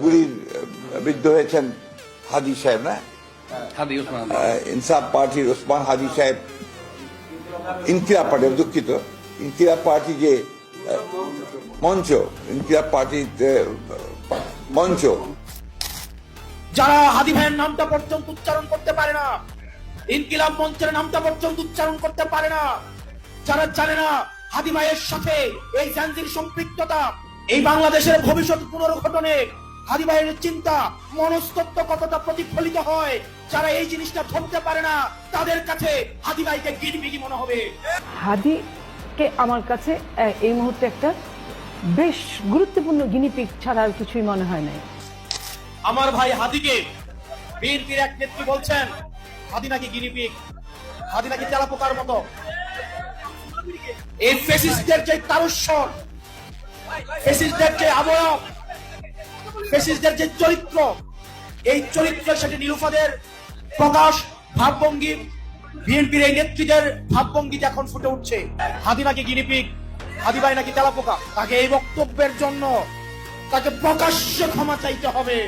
গুলির বিদ্ধ হয়েছেন হাদি সাহেব না, ইনসাফ পার্টির ওসমান হাদি সাহেব, ইনকিলাব পার্টি, দুঃখিত, ইনকিলাব পার্টি যে মঞ্চ, ইনকিলাব পার্টির মঞ্চ, যারা হাদি ভাইয়ের নামটা পর্যন্ত উচ্চারণ করতে পারে না, ইনকিলাব মঞ্চের নামটা পর্যন্ত উচ্চারণ করতে পারে না, যারা জানে না হাদি ভাইয়ের সাথে এই জাঞ্জির সম্পৃক্ততা, এই বাংলাদেশের ভবিষ্যৎ পুনর্গঠনে হাদি ভাইয়ের চিন্তা মনস্তত্ত্ব কতটা প্রতিফলিত হয়, যারা এই জিনিসটা ধরতে পারে না, তাদের কাছে হাদি ভাইকে গিরমিগি মনে হবে। হাদিকে আমার কাছে এই মুহূর্তে একটা বেশ গুরুত্বপূর্ণ গিনিপিগ ছাড়া আর কিছুই মনে হয় নাই। আমার ভাই হাদিকে বিএনপির এক নেত্রী বলছেন হাদি নাকি গিনিপিগ, হাদি নাকি তেলাপোকার মতো। এই ফ্যাসিস্টদের যে তারস্বর, ফ্যাসিস্টদের যে আবয়ব, ফ্যাসিস্টদের যে চরিত্র, এই চরিত্রের সাথে নিরুফাদের প্রকাশ, ভাবভঙ্গি, বিএনপির এই নেত্রীদের ভাবভঙ্গিতে এখন ফুটে উঠছে। হাদি নাকি গিনিপিগ, হাদি ভাই নাকি তেলাপোকা। তাকে এই বক্তব্যের জন্য তাকে প্রকাশ্যে ক্ষমা চাইতে হবে।